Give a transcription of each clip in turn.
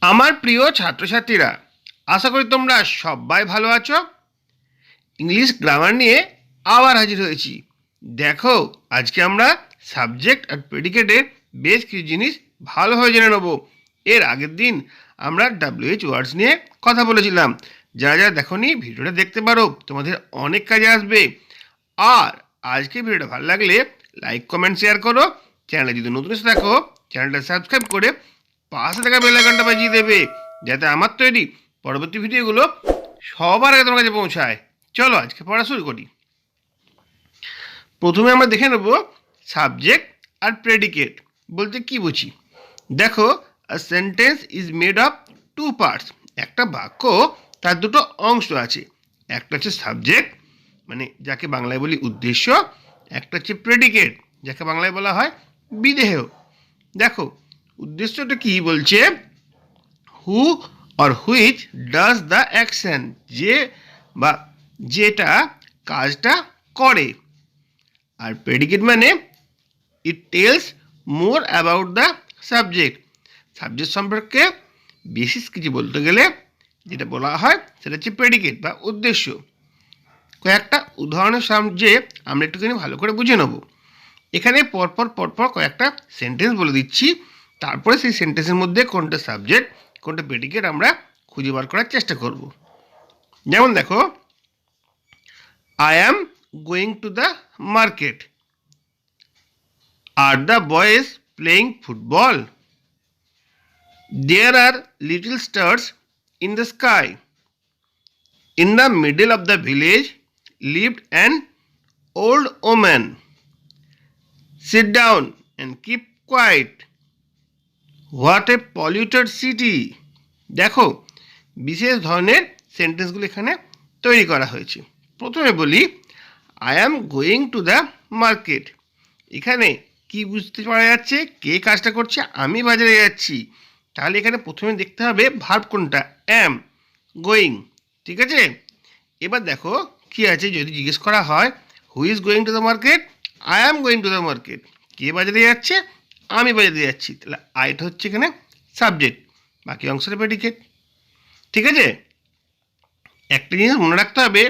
আমার প্রিয় ছাত্রছাত্রীরা, আশা করি তোমরা সবাই ভালো আছো। ইংলিশ গ্রামার নিয়ে আবার হাজির হয়েছি। দেখো, আজকে আমরা সাবজেক্ট আর প্রেডিকেটের বেশ কিছু জিনিস ভালোভাবে জেনে নেব। এর আগের দিন আমরা WH ওয়ার্ডস নিয়ে কথা বলেছিলাম। যারা যারা দেখোনি, ভিডিওটা দেখতে পারো, তোমাদের অনেক কাজে আসবে। আর আজকে ভিডিওটা ভালো লাগলে লাইক, কমেন্ট, শেয়ার করো। চ্যানেলে যদি নতুন এসে থাকো, চ্যানেলটা সাবস্ক্রাইব করে পাশে থাকা বেল আইকনটা বাজিয়ে দেবে, যাতে আমার তৈরি পরবর্তী ভিডিওগুলো সবার আগে তোমার কাছে পৌঁছায়। চলো আজকে পড়া শুরু করি। প্রথমে আমরা দেখে নেব সাবজেক্ট আর প্রেডিকেট বলতে কি বুঝি। দেখো, a sentence is made of two parts. একটা বাক্য তার দুটো অংশ আছে। একটা হচ্ছে সাবজেক্ট, মানে যাকে বাংলায় বলি উদ্দেশ্য। একটা হচ্ছে প্রেডিকেট, যাকে বাংলায় বলা হয় বিধেয়। দেখো, উদ্দেশ্যটা কি বলছে, হু or which does the action, যে বা যেটা কাজটা করে। আর প্রেডিকেট মানে it tells more about the subject. Subject সম্পর্কে বিশেষ কিছু বলতে গেলে যেটা বলা হয় সেটা হচ্ছে প্রেডিকেট বা উদ্দেশ্য। কয়েকটা উদাহরণের সাহায্যে আমরা একটুখানি ভালো করে বুঝে নেব। এখানে পরপর কয়েকটা সেন্টেন্স বলে দিচ্ছি, তারপরে সেই সেন্টেন্সের মধ্যে কোনটা সাবজেক্ট কোনটা প্রেডিকেট আমরা খুঁজে বার করার চেষ্টা করব। যেমন দেখো, I am going to the market. Are the boys playing football? There are little stars in the sky. In the middle of the village lived an old woman. Sit down and keep quiet. What a polluted city! দেখো, বিশেষ ধরনের সেন্টেন্সগুলো এখানে তৈরি করা হয়েছে। প্রথমে বলি, I am going to the market. এখানে কি বুঝতে পারা যাচ্ছে, কে কাজটা করছে? আমি বাজারে যাচ্ছি। তাহলে এখানে প্রথমে দেখতে হবে ভার্ব কোনটা, অ্যাম, গোয়িং। ঠিক আছে, এবার দেখো কি আছে। যদি জিজ্ঞেস করা হয় who is going to the market, I am going to the market. কে বাজারে যাচ্ছে? আমি বাজারে যাচ্ছি। তাহলে আইটা হচ্ছে এখানে সাবজেক্ট, বাকি অংশটা প্রেডিকেট। ঠিক আছে, একটা জিনিস মনে রাখতে হবে,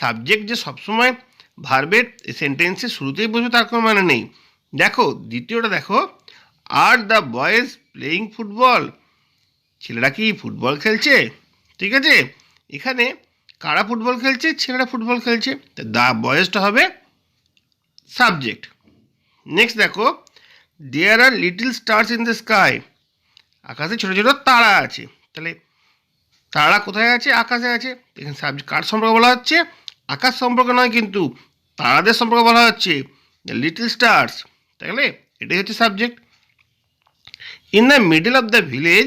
সাবজেক্ট যে সবসময় ভার্বের সেন্টেন্সের শুরুতেই বসবে তার কোনো মানে নেই। দেখো দ্বিতীয়টা দেখো, are the boys playing football. ছেলেরা কি ফুটবল খেলছে? ঠিক আছে, এখানে কারা ফুটবল খেলছে? ছেলেরা ফুটবল খেলছে। দ্য বয়েজটা হবে সাবজেক্ট। নেক্সট দেখো, there are little stars in the sky. আকাশে ছোটো ছোটো তারা আছে। তাহলে তারা কোথায় আছে? আকাশে আছে। এখানে সাবজেক্ট কার সম্পর্কে বলা হচ্ছে? আকাশ সম্পর্কে নয়, কিন্তু তারাদের সম্পর্কে বলা হচ্ছে, লিটল স্টার্স। তাহলে এটাই হচ্ছে subject. In the middle of the village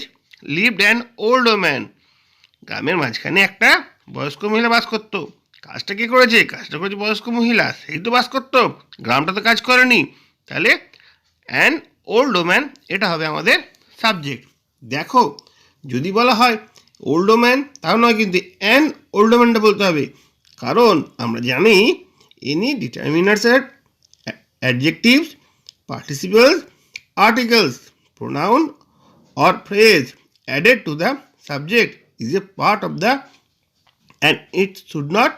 lived an old woman. গ্রামের মাঝখানে একটা বয়স্ক মহিলা বাস করতো। কাজটা কে করেছে? কাজটা করেছে বয়স্ক মহিলা, সেই তো বাস করতো, গ্রামটা তো কাজ করেনি। তাহলে অ্যান ওল্ড ওম্যান এটা হবে আমাদের সাবজেক্ট। দেখো, যদি বলা হয় ওল্ড ওম্যান তাও নয়, কিন্তু অ্যান ওল্ড ওম্যানটা বলতে হবে, কারণ আমরা জানি এনি ডিটারমিনার্সের adjectives, participles, articles, pronoun or phrase added to the subject is a part of the and it should not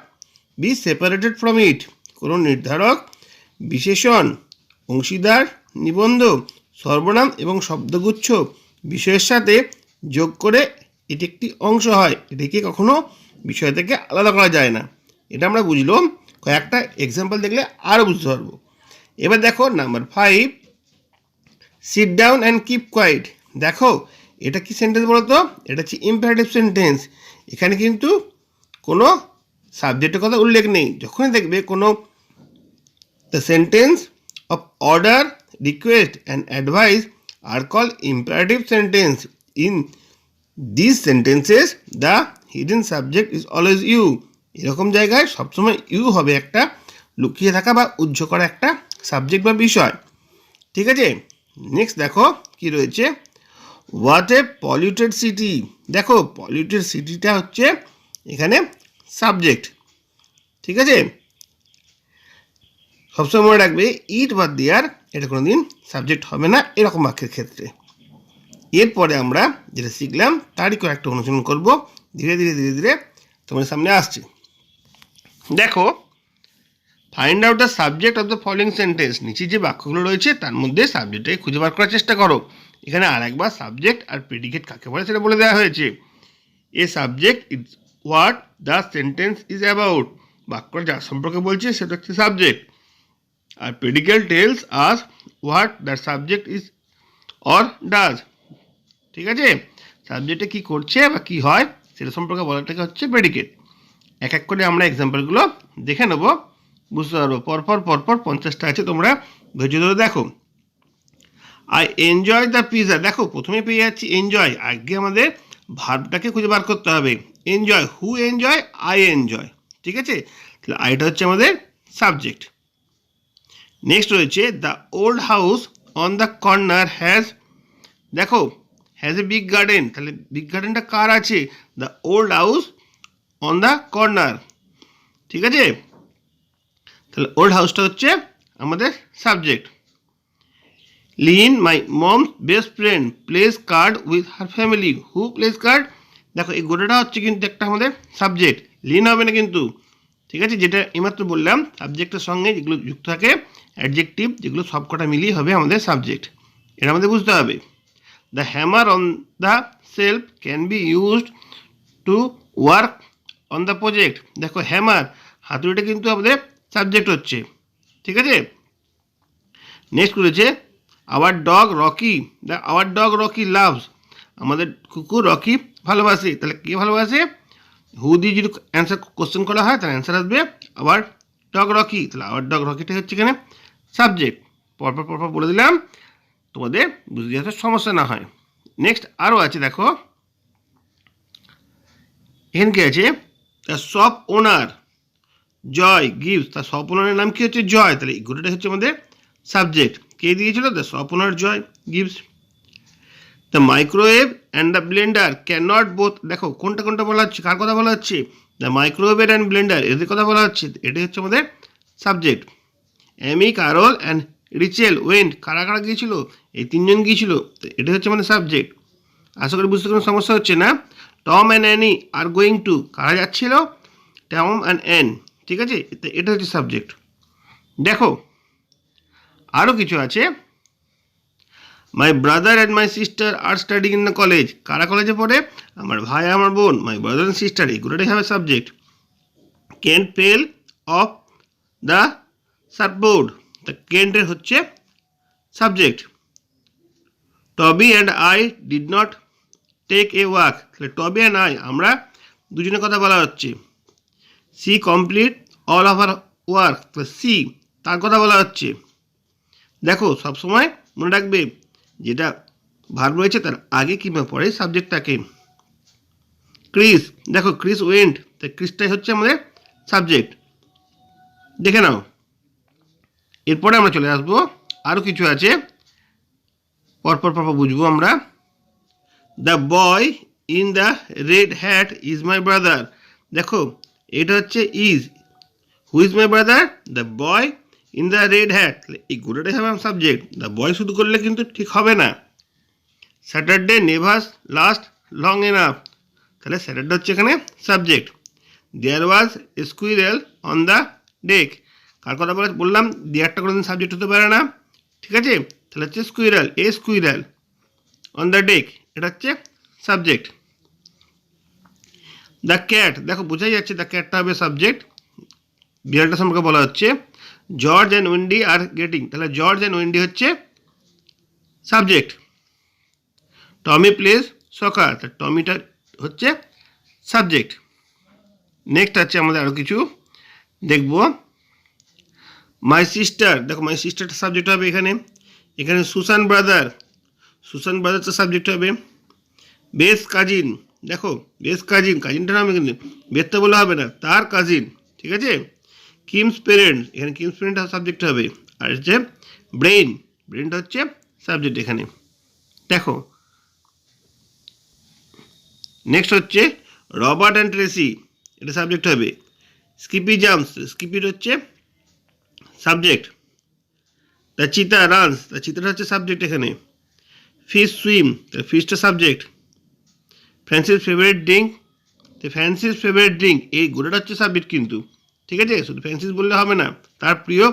be separated from it. কোনো নির্ধারক, বিশেষণ, অংশীদার, নিবন্ধ, সর্বনাম এবং শব্দগুচ্ছ বিষয়ের সাথে যোগ করে এটি একটি অংশ হয়। এটিকে কখনো বিষয় থেকে আলাদা করা যায় না। এটা আমরা বুঝলাম, কয়েকটা এক্সাম্পল দেখলে আরও বুঝতে পারবো। এবার দেখো number 5, sit down and keep quiet. দেখো, এটা কি সেন্টেন্স বলো তো? এটা হচ্ছে ইম্পারেটিভ সেন্টেন্স। এখানে কিন্তু কোনো সাবজেক্টের কথা উল্লেখ নেই। যখনই দেখবে কোনো the sentence of order, request and advice আর call imperative sentence. In this sentences the hidden subject is always you. এরকম জায়গায় সবসময় ইউ হবে একটা লুকিয়ে থাকা বা উজ্জ করা একটা সাবজেক্ট বা বিষয়। ঠিক আছে, নেক্সট দেখো কি রয়েছে, হোয়াট এ পলিউটেড সিটি। দেখো, পলিউটেড সিটিটা হচ্ছে এখানে সাবজেক্ট। ঠিক আছে, সবসময় মনে রাখবে ইট বা দেয়ার এটা কোনো দিন সাবজেক্ট হবে না এরকম বাক্যের ক্ষেত্রে। এরপরে আমরা যেটা শিখলাম তারই কয়েকটা অনুশীলন করব, ধীরে ধীরে ধীরে ধীরে তোমাদের সামনে আসছে। দেখো, find out the subject of the following sentence. নিচে যে বাক্যগুলো রয়েছে তার মধ্যে সাবজেক্টটাকে খুঁজে বার করার চেষ্টা করো। এখানে আরেকবার সাবজেক্ট আর প্রেডিকেট কাকে বলে সেটা বলে দেওয়া হয়েছে। A subject is what the sentence is about. বাক্যটা যার সম্পর্কে বলছে সেটা হচ্ছে সাবজেক্ট। আর predicate tells us what the subject is or does. ঠিক আছে, সাবজেক্টে কী করছে বা কী হয় সেটা সম্পর্কে বলাটাকে হচ্ছে প্রেডিকেট। এক এক করে আমরা এক্সাম্পলগুলো দেখে নেব, বুঝতে পারবো। পরপর পরপর 50টা আছে, তোমরা ধৈর্য ধরে দেখো। I enjoy the pizza. দেখো, প্রথমে পেয়ে যাচ্ছি এনজয়। আগে আমাদের ভার্বটাকে খুঁজে বার করতে হবে। Enjoy, who enjoy, I enjoy. ঠিক আছে, তাহলে আইটা হচ্ছে আমাদের সাবজেক্ট। নেক্সট রয়েছে the old house on the corner has, দেখো হ্যাজ এ বিগ গার্ডেন। তাহলে বিগ গার্ডেনটা কার আছে? The old house on the corner. ঠিক আছে, তাহলে ওল্ড হাউসটা হচ্ছে আমাদের subject. Lynn my mom's best friend plays card with her family. Who plays card? দেখো এই গোটাটা হচ্ছে কিন্তু একটা আমাদের সাবজেক্ট, লিন হবে না কিন্তু। ঠিক আছে, যেটা এইমাত্র বললাম সাবজেক্টের সঙ্গে যেগুলো যুক্ত থাকে অ্যাডজেক্টিভ, যেগুলো সব কটা মিলিয়ে হবে আমাদের সাবজেক্ট, এটা আমাদের বুঝতে হবে। The hammer on the shelf can be used to work on the project. দেখো হ্যামার, হাতুড়িটা কিন্তু আমাদের সাবজেক্ট হচ্ছে। ঠিক আছে, নেক্সট রয়েছে our dog Rocky. The our dog Rocky loves. আমাদের কুকুর রকি ভালোবাসে। তাহলে কে ভালোবাসে? হু দিয়ে যদি অ্যান্সার কোশ্চেন করা হয় তাহলে অ্যান্সার আসবে আওয়ার ডগ রকি। তাহলে আওয়ার ডগ রকিটা হচ্ছে এখানে সাবজেক্ট। পরপর পরপর বলে দিলাম, তোমাদের বুঝতে যাতে সমস্যা না হয়। নেক্সট আরও আছে, দেখো এখানে কি আছে? The shop owner Joy gives. তার শপ ওনারের নাম কি হচ্ছে? জয়। তাহলে এই গোটাটা হচ্ছে আমাদের সাবজেক্ট। কে দিয়েছিল? The shop owner Joy gives. The microwave and the blender can not both. দেখো কোনটা কোনটা বলা হচ্ছে, কার কথা বলা হচ্ছে? দ্য মাইক্রোওয়েভ অ্যান্ড ব্লেন্ডার, এদের কথা বলা হচ্ছে। এটাই হচ্ছে আমাদের subject. অ্যামি, curl and Rietschel went. কারা কারা গিয়েছিল? এই তিনজন গিয়েছিল। তো এটা হচ্ছে আমাদের সাবজেক্ট। আশা করি বুঝতে কোনো সমস্যা হচ্ছে না। Tom and Annie are going to. কারা যাচ্ছিল? Tom and Ann. ঠিক আছে, এটা হচ্ছে সাবজেক্ট। দেখো আরও কিছু আছে। My brother and my sister are studying in the college. কারা কলেজে পড়ে? আমার ভাই আমার বোন, মাই ব্রাদার অ্যান্ড সিস্টার, এগুলোটাই হবে subject. Kent fell off the surfboard. তা ক্যান্টের হচ্ছে subject. Toby and I did not take a walk. তাহলে টবি অ্যান্ড আই, আমরা দুজনের কথা বলা হচ্ছে। She complete all of her work. তাহলে সি, তার কথা বলা হচ্ছে। দেখো সবসময় মনে রাখবে যেটা ভার্ব রয়েছে তার আগে কিংবা পরে সাবজেক্ট থাকে। ক্রিস, দেখো ক্রিস ওয়েন্ট, তাই ক্রিসটাই হচ্ছে আমাদের সাবজেক্ট। দেখে নাও, এরপরে আমরা চলে আসবো আরও কিছু আছে, পরপর পরপর বুঝবো আমরা। The boy in the red hat is my brother. দেখো এটা হচ্ছে is. Who is my brother? The boy in the red hat. এই গোটাটাই হবে আমার সাবজেক্ট। দ্য বয় শুধু করলে কিন্তু ঠিক হবে না। Saturday nevers last long enough. তাহলে স্যাটারডে হচ্ছে এখানে subject. There was a squirrel on the deck. কার কথা বললাম? দেয়ারটা কোনো দিন সাবজেক্ট হতে পারে না। ঠিক আছে, তাহলে হচ্ছে squirrel, A squirrel on the day, এটা হচ্ছে সাবজেক্ট। দ্য ক্যাট, দেখো বোঝাই যাচ্ছে দ্য ক্যাটটা হবে সাবজেক্ট। বিড়ালটা সম্পর্কে বলা হচ্ছে। George and Windy are getting. তাহলে জর্জ অ্যান্ড উইন্ডি হচ্ছে সাবজেক্ট। টমি প্লেস সকার। তা টমিটা হচ্ছে সাবজেক্ট। নেক্সট আছে আমাদের আরও কিছু দেখব। মাই সিস্টার, দেখো মাই সিস্টারটা সাবজেক্ট হবে এখানে। এখানে সুসান ব্রাদার, সুসান ব্রাদারটা সাবজেক্ট হবে। বেস্ট কাজিন, দেখো বেস্ট কাজিন, কাজিনটা নামে কিন্তু বেস্টটা বলা হবে না, তার কাজিন। ঠিক আছে, কিমস পেরেন্টস, এখানে কিমস পেরেন্ট সাবজেক্ট হবে। আর হচ্ছে ব্রেইন, ব্রেইনটা হচ্ছে সাবজেক্ট এখানে। দেখো নেক্সট হচ্ছে রবার্ট অ্যান্ড ট্রেসি, এটা সাবজেক্ট হবে। স্কিপি জাম্পস, স্কিপির হচ্ছে subject. The cheetah runs, the চিতাটা হচ্ছে সাবজেক্ট এখানে। ফিশ সুইম, তাহলে ফিশটা সাবজেক্ট। ফ্যান্সির ফেভারিট ড্রিঙ্ক, তো ফ্যান্সির ফেভারিট ড্রিঙ্ক এই গোটাটা হচ্ছে সাবজেক্ট কিন্তু, ঠিক আছে? শুধু ফ্যান্সিস বললে হবে না, তার প্রিয়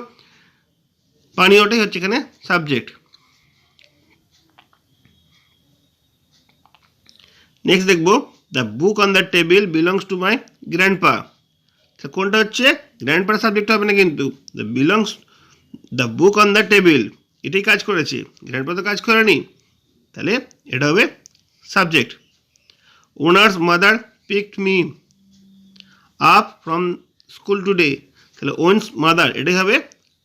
পানীয়টাই হচ্ছে এখানে সাবজেক্ট। নেক্সট দেখবো, the book on the table belongs to my grandpa. কোনটা হচ্ছে গ্র্যান্ডপার সাবজেক্ট হবে না কিন্তু, the belongs, the book on the table এটাই কাজ করেছে, গ্র্যান্ডপা তো কাজ করেনি, তাহলে এটা হবে subject. Owner's mother picked me up from school today, তাহলে ওনস মাদার এটাই হবে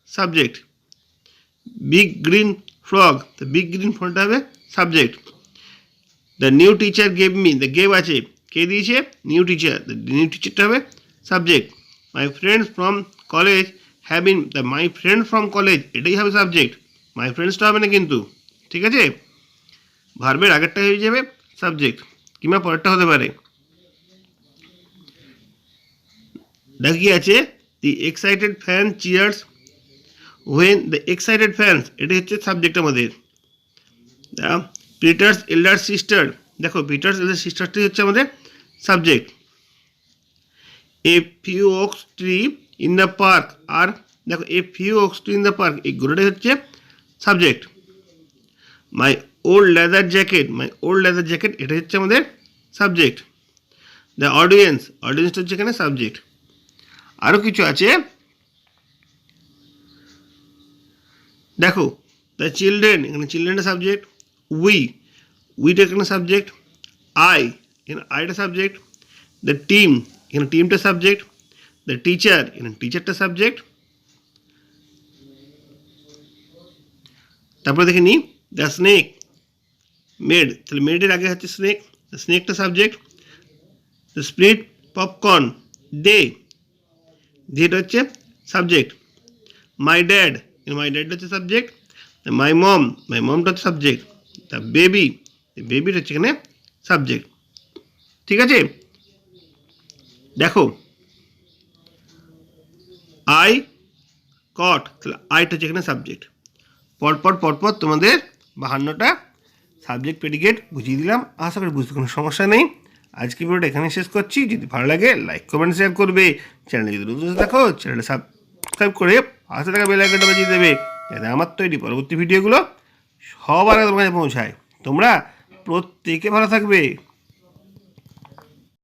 সাবজেক্ট। বিগ গ্রিন ফ্রগ, তো বিগ গ্রিন ফ্রগটা হবে subject. The new teacher gave me, the gave আছে, কে দিয়েছে? নিউ টিচার, দ্য নিউ টিচারটা হবে subject. My friends from college have been, the my friend from college এটাই হবে সাবজেক্ট, মাই ফ্রেন্ডসটা হবে না কিন্তু, ঠিক আছে? ভার্বের আগেরটা হয়ে যাবে সাবজেক্ট, কিংবা পরেরটা হতে পারে। দেখো কি আছে, the excited fan cheers when, the excited fans এটাই হচ্ছে সাবজেক্ট আমাদের। দ্য পিটার্স এল্ডার সিস্টার, দেখো পিটার্স এল্ডার সিস্টারটি হচ্ছে আমাদের subject. A few oaks tree in the park, আর দেখো a few oaks tree in the park এই গোটাটাই হচ্ছে subject. My old leather jacket, my old leather jacket এটা হচ্ছে আমাদের সাবজেক্ট। দ্য অডিয়েন্স, অডিয়েন্সটা হচ্ছে এখানে সাবজেক্ট। আরও কিছু আছে, দেখো দ্য চিলড্রেন, এখানে চিলড্রেনটা সাবজেক্ট। উইটা এখানে সাবজেক্ট। আই, এখানে আইটা সাবজেক্ট। দ্য টিম, এখানে টিমটা সাবজেক্ট। দ্য টিচার, এখানে টিচারটা সাবজেক্ট। তারপরে দেখে নিই, দ্য স্নেক মেড, তাহলে মেডের আগে হচ্ছে স্নেক, স্নেকটা subject. The split popcorn they, যেটা হচ্ছে সাবজেক্ট। মাই ড্যাড, মাই ড্যাডটা হচ্ছে সাবজেক্ট। মাই মম, মাই মমটা হচ্ছে সাবজেক্ট। দ্য বেবি, বেবিটা হচ্ছে এখানে সাবজেক্ট, ঠিক আছে? দেখো আই কট, তাহলে আইটা হচ্ছে এখানে সাবজেক্ট। পরপর তোমাদের 52টা সাবজেক্ট প্রেডিকেট বুঝিয়ে দিলাম, আশা করি বুঝতে কোনো সমস্যা নেই। আজকে ভিডিওটা এখানে শেষ করছি, যদি ভালো লাগে লাইক কমেন্ট শেয়ার করবে, চ্যানেলে যদি নতুন দেখো চ্যানেলটা সাবস্ক্রাইব করে পাশে থাকা বেল আইকনটা বাজিয়ে দেবে, যাতে আমার তৈরি পরবর্তী ভিডিওগুলো সবার আগে তোমার কাছে পৌঁছায়। তোমরা প্রত্যেকে ভালো থাকবে।